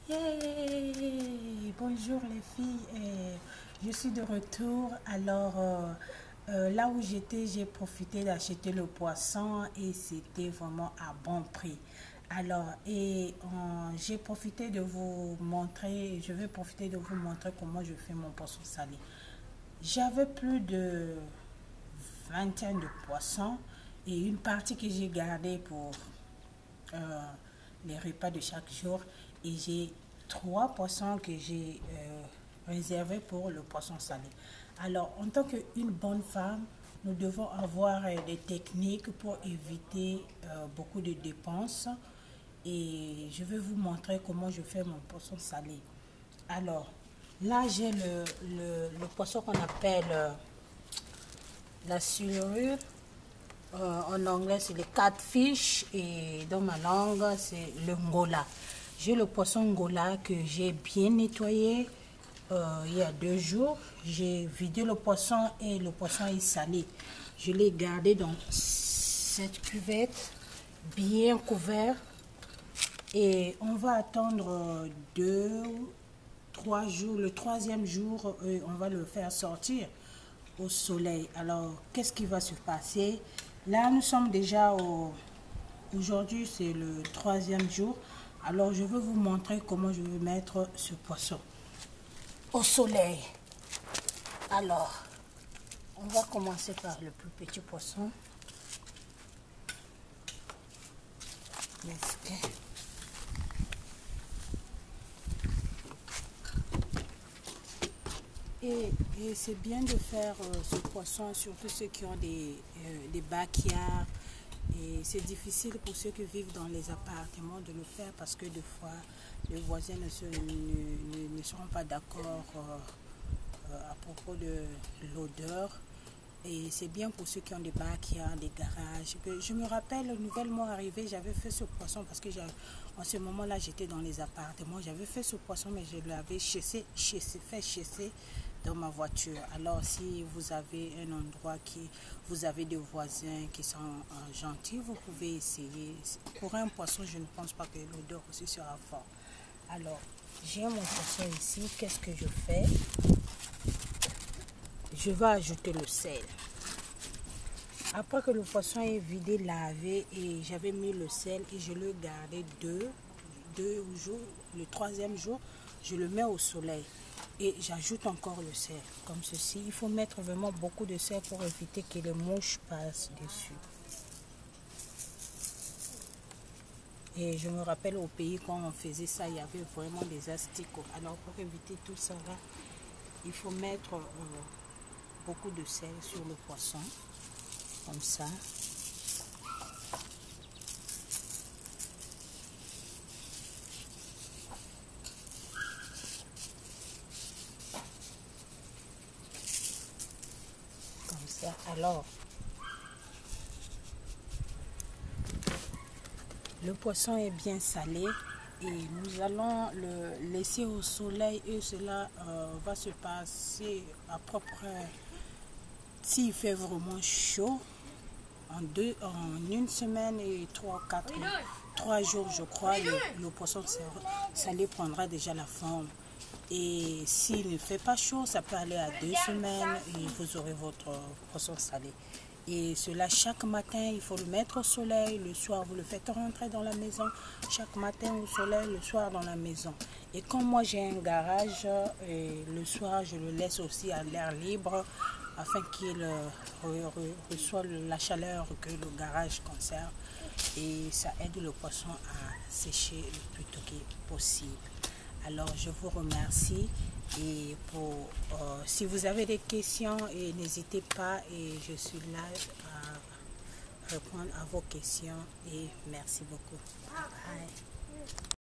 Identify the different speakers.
Speaker 1: Yay! Bonjour les filles, je suis de retour. Alors là où j'étais, j'ai profité d'acheter le poisson et c'était vraiment à bon prix. Alors j'ai profité de vous montrer, je vais profiter de vous montrer comment je fais mon poisson salé. J'avais plus de vingtaine de poissons et une partie que j'ai gardée pour les repas de chaque jour, et j'ai trois poissons que j'ai réservés pour le poisson salé. Alors, en tant qu'une bonne femme, nous devons avoir des techniques pour éviter beaucoup de dépenses, et je vais vous montrer comment je fais mon poisson salé. Alors, là j'ai le poisson qu'on appelle la silurure. En anglais, c'est le catfish et dans ma langue, c'est le ngola. J'ai le poisson ngola que j'ai bien nettoyé il y a 2 jours. J'ai vidé le poisson et le poisson est salé. Je l'ai gardé dans cette cuvette, bien couvert. Et on va attendre 2 ou 3 jours. Le 3e jour, on va le faire sortir au soleil. Alors, qu'est-ce qui va se passer? Là, nous sommes déjà aujourd'hui, c'est le 3e jour. Alors, je vais vous montrer comment je vais mettre ce poisson au soleil. Alors, on va commencer par le plus petit poisson. Et c'est bien de faire ce poisson, surtout ceux qui ont des backyards. Et c'est difficile pour ceux qui vivent dans les appartements de le faire parce que des fois, les voisins ne seront pas d'accord à propos de l'odeur. Et c'est bien pour ceux qui ont des backyards, des garages. Je me rappelle, nouvellement arrivé, j'avais fait ce poisson parce que en ce moment-là, j'étais dans les appartements. J'avais fait ce poisson, mais je l'avais fait chasser dans ma voiture. Alors, si vous avez un endroit vous avez des voisins qui sont gentils, vous pouvez essayer. Pour un poisson, je ne pense pas que l'odeur aussi sera forte. Alors, j'ai mon poisson ici. Qu'est-ce que je fais? Je vais ajouter le sel. Après que le poisson est vidé, lavé, et j'avais mis le sel et je le gardais deux jours. Le 3e jour, je le mets au soleil et j'ajoute encore le sel comme ceci. Il faut mettre vraiment beaucoup de sel pour éviter que les mouches passent dessus. Et je me rappelle au pays, quand on faisait ça, il y avait vraiment des asticots. Alors pour éviter tout ça là, il faut mettre beaucoup de sel sur le poisson, comme ça. Comme ça. Alors, le poisson est bien salé et nous allons le laisser au soleil et cela va se passer à peu près, s'il fait vraiment chaud, en 1 semaine et 3 jours, je crois, le poisson salé prendra déjà la forme. Et s'il ne fait pas chaud, ça peut aller à 2 semaines et vous aurez votre poisson salé. Et cela, chaque matin, il faut le mettre au soleil. Le soir, vous le faites rentrer dans la maison. Chaque matin au soleil, le soir dans la maison. Et comme moi, j'ai un garage, et le soir, je le laisse aussi à l'air libre afin qu'il reçoive la chaleur que le garage conserve. Et ça aide le poisson à sécher le plus tôt que possible. Alors, je vous remercie et si vous avez des questions, n'hésitez pas et je suis là à répondre à vos questions et merci beaucoup. Bye.